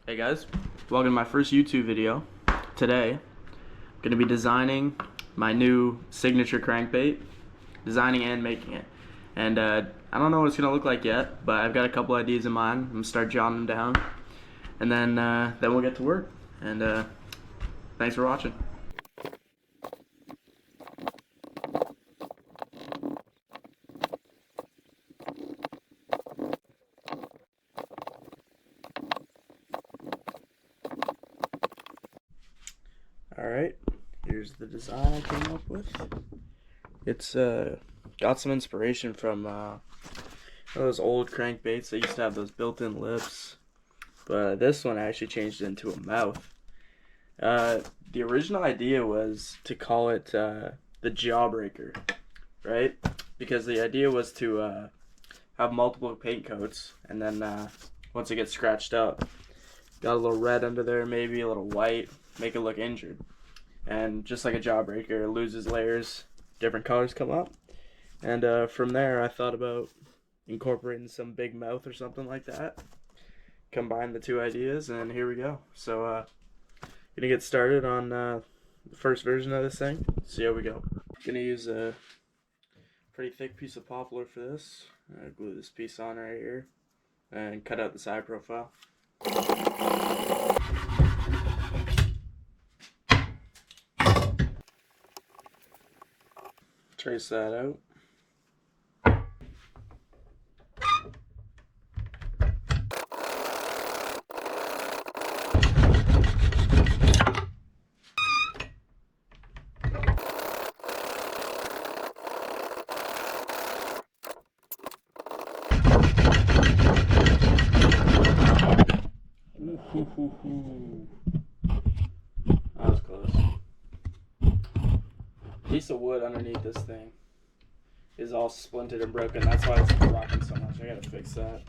Hey guys, welcome to my first YouTube video. Today, I'm going to be designing my new signature crankbait, designing and making it. And I don't know what it's going to look like yet, but I've got a couple ideas in mind. I'm going to start jotting them down, and then we'll get to work. And thanks for watching. Alright, here's the design I came up with. It's got some inspiration from those old crankbaits that used to have those built-in lips, but this one I actually changed it into a mouth. The original idea was to call it the JAWBREAKER, right? Because the idea was to have multiple paint coats, and then once it gets scratched up, got a little red under there, maybe a little white, make it look injured. And just like a jawbreaker, it loses layers, different colors come up. And from there, I thought about incorporating some big mouth or something like that. Combine the two ideas, and here we go. So, gonna get started on the first version of this thing. See how we go. Gonna use a pretty thick piece of poplar for this. Glue this piece on right here, and cut out the side profile. Trace that out. That was close. Piece of wood underneath this thing is all splintered and broken. That's why it's rocking so much. I gotta fix that.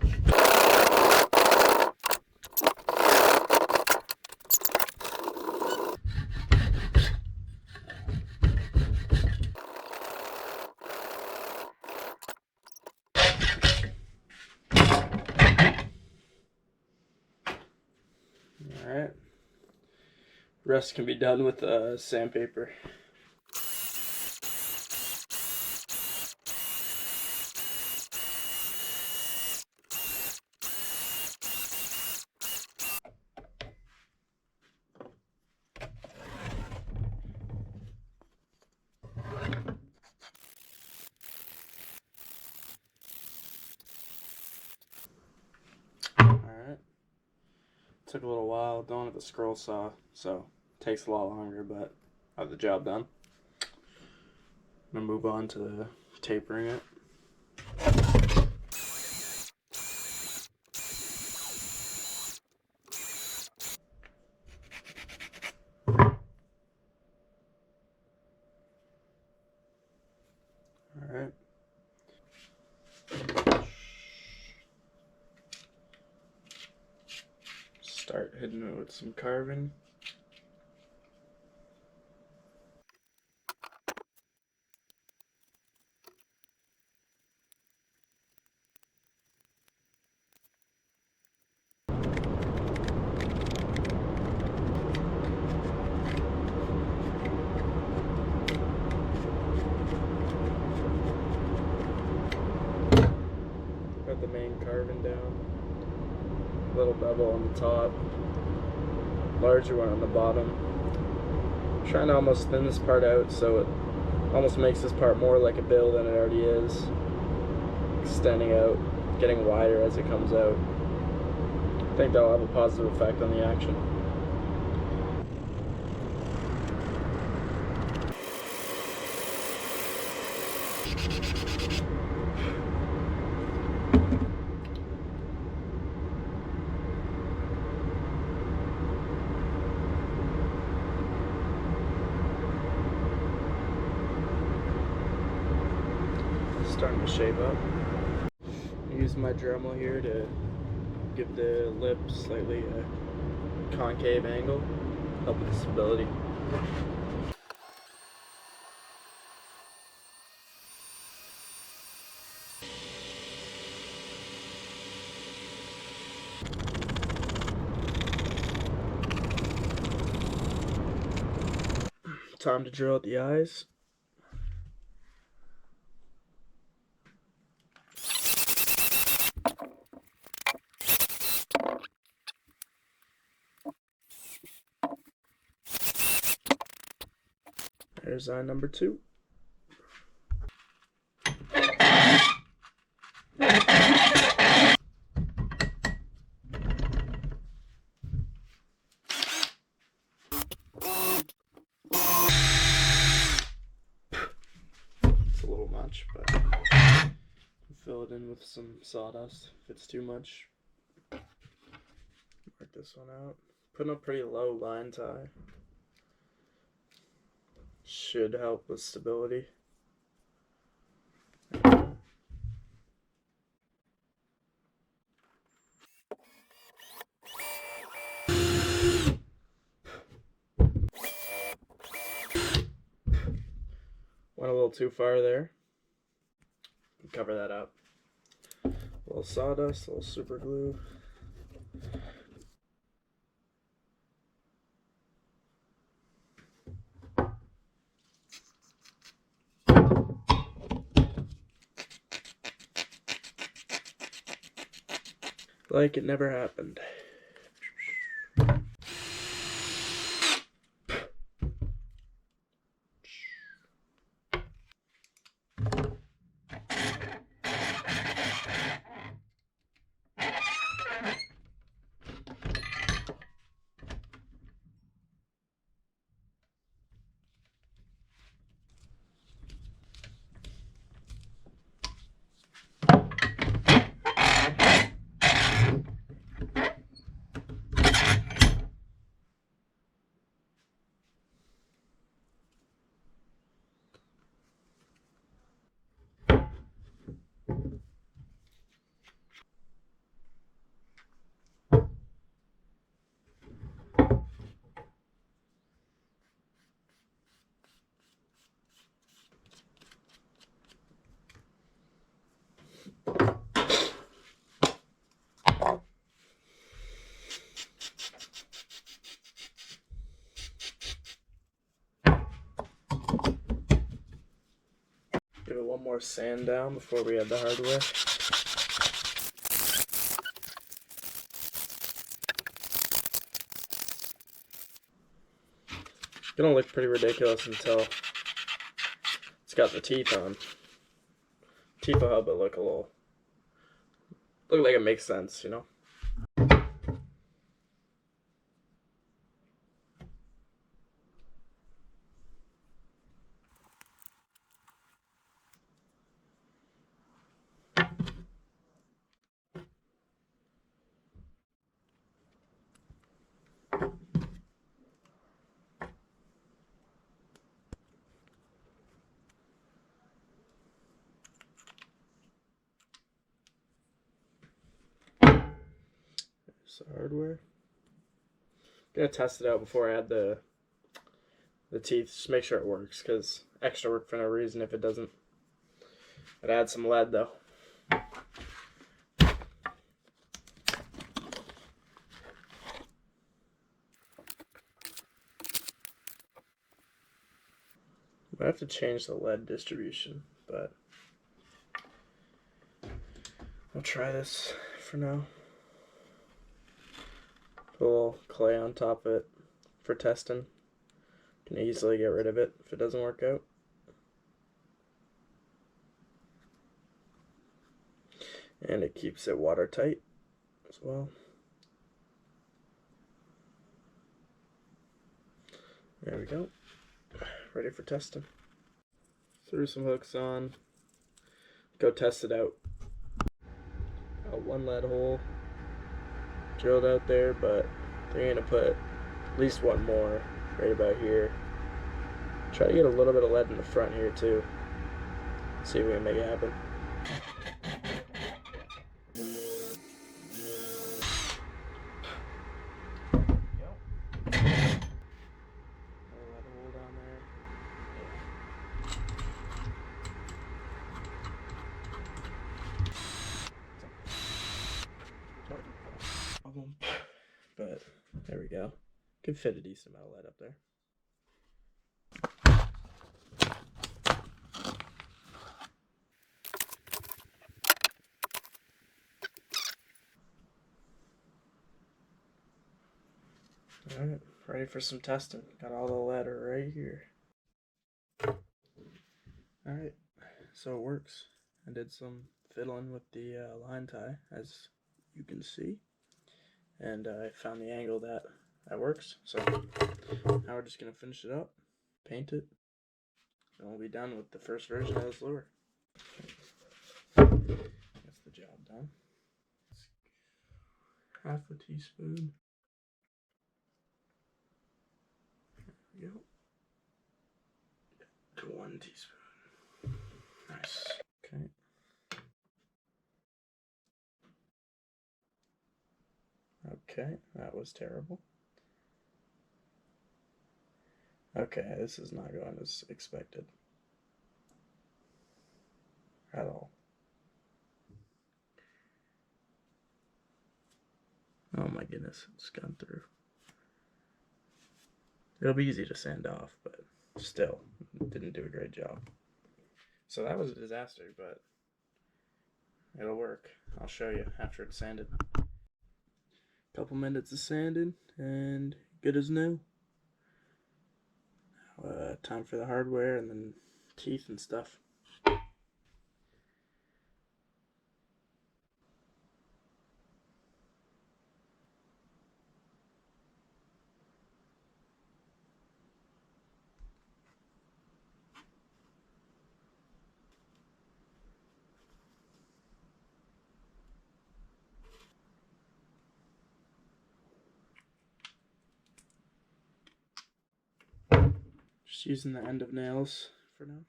Alright. Rest can be done with sandpaper. Alright. Took a little while doing it with the scroll saw, so it takes a lot longer, but I have the job done. I'm gonna move on to tapering it. Alright. Start hitting it with some carving. Got the main carving down. Little bevel on the top, larger one on the bottom. I'm trying to almost thin this part out so it almost makes this part more like a bill than it already is. Extending out, getting wider as it comes out. I think that'll have a positive effect on the action. Starting to shape up. I use my Dremel here to give the lip slightly a concave angle, help with the stability. Time to drill out the eyes. There's eye number 2. It's a little much, but fill it in with some sawdust if it's too much. Mark this one out. Putting a pretty low line tie should help with stability. Went a little too far there. Cover that up. A little sawdust, a little super glue. Like it never happened. Give it one more sand down before we add the hardware. It's gonna look pretty ridiculous until it's got the teeth on. Teeth will help it look like it makes sense, you know? The hardware. I'm gonna test it out before I add the teeth. Just make sure it works, because extra work for no reason if it doesn't. I'd add some lead though. I have to change the lead distribution, but I'll try this for now. Put a little clay on top of it for testing. Can easily get rid of it if it doesn't work out. And it keeps it watertight as well. There we go. Ready for testing. Threw some hooks on. Go test it out. Got one lead hole drilled out there, but they're gonna put at least one more right about here. Try to get a little bit of lead in the front here too. See if we can make it happen. But there we go. Could fit a decent amount of lead up there. Alright, ready for some testing. Got all the letter right here. Alright, so it works. I did some fiddling with the line tie, as you can see. And I found the angle that works. So now we're just going to finish it up, paint it, and we'll be done with the first version of this lure. That's the job done. Half a teaspoon. There we go. To 1 teaspoon. Nice. Okay. Okay, that was terrible. Okay, this is not going as expected. At all. Oh my goodness, it's gone through. It'll be easy to sand off, but still, didn't do a great job. So that was a disaster, but it'll work. I'll show you after it's sanded. Couple minutes of sanding, and good as new. Time for the hardware and then teeth and stuff. Just using the end of nails for now.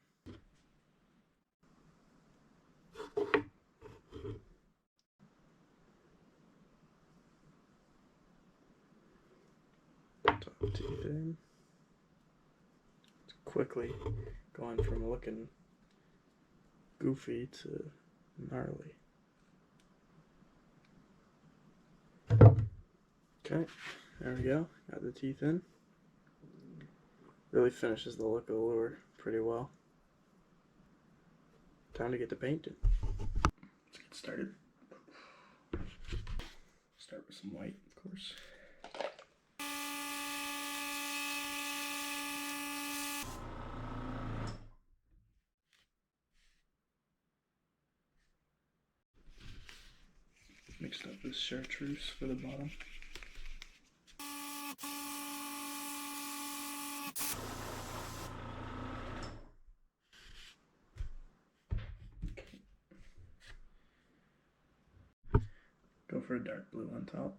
Top teeth in. It's quickly going from looking goofy to gnarly. Okay, there we go. Got the teeth in. Really finishes the look of the lure pretty well. Time to get to painting. Let's get started. Start with some white, of course. Mixed up this chartreuse for the bottom. Go for a dark blue on top.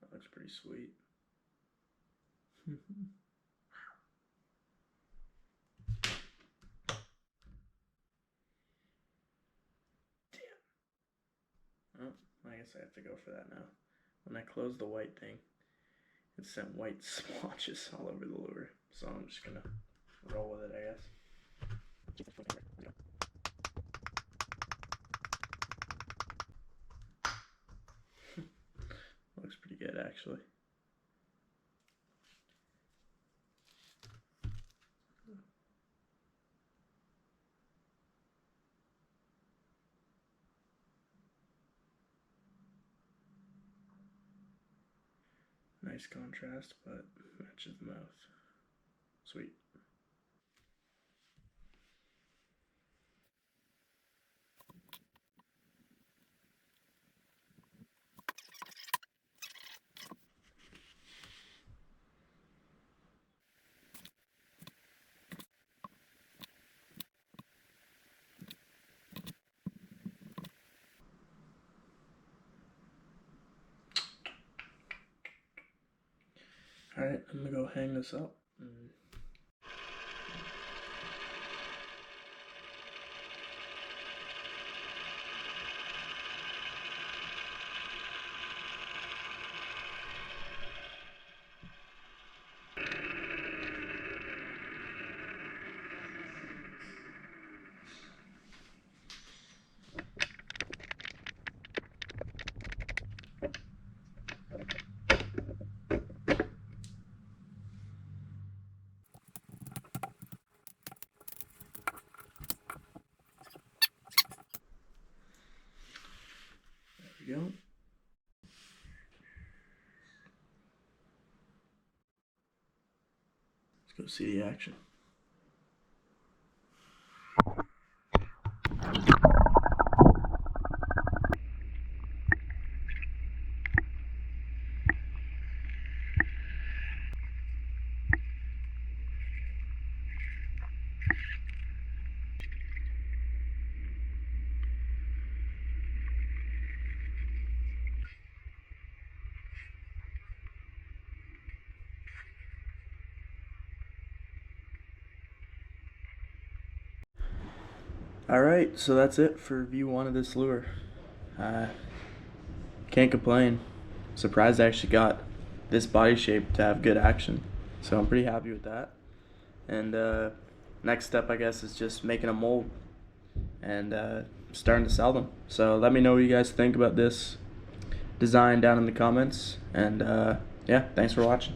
That looks pretty sweet. Oh, I guess I have to go for that now. When I close the white thing, it sent white splotches all over the lure. So I'm just gonna roll with it, I guess. Looks pretty good, actually. Nice contrast, but matches the mouth. Sweet. Alright, I'm gonna go hang this up. Go see the action. Alright, so that's it for view 1 of this lure. Can't complain. Surprised I actually got this body shape to have good action. So I'm pretty happy with that. And next step, I guess, is just making a mold and starting to sell them. So let me know what you guys think about this design down in the comments. And yeah, thanks for watching.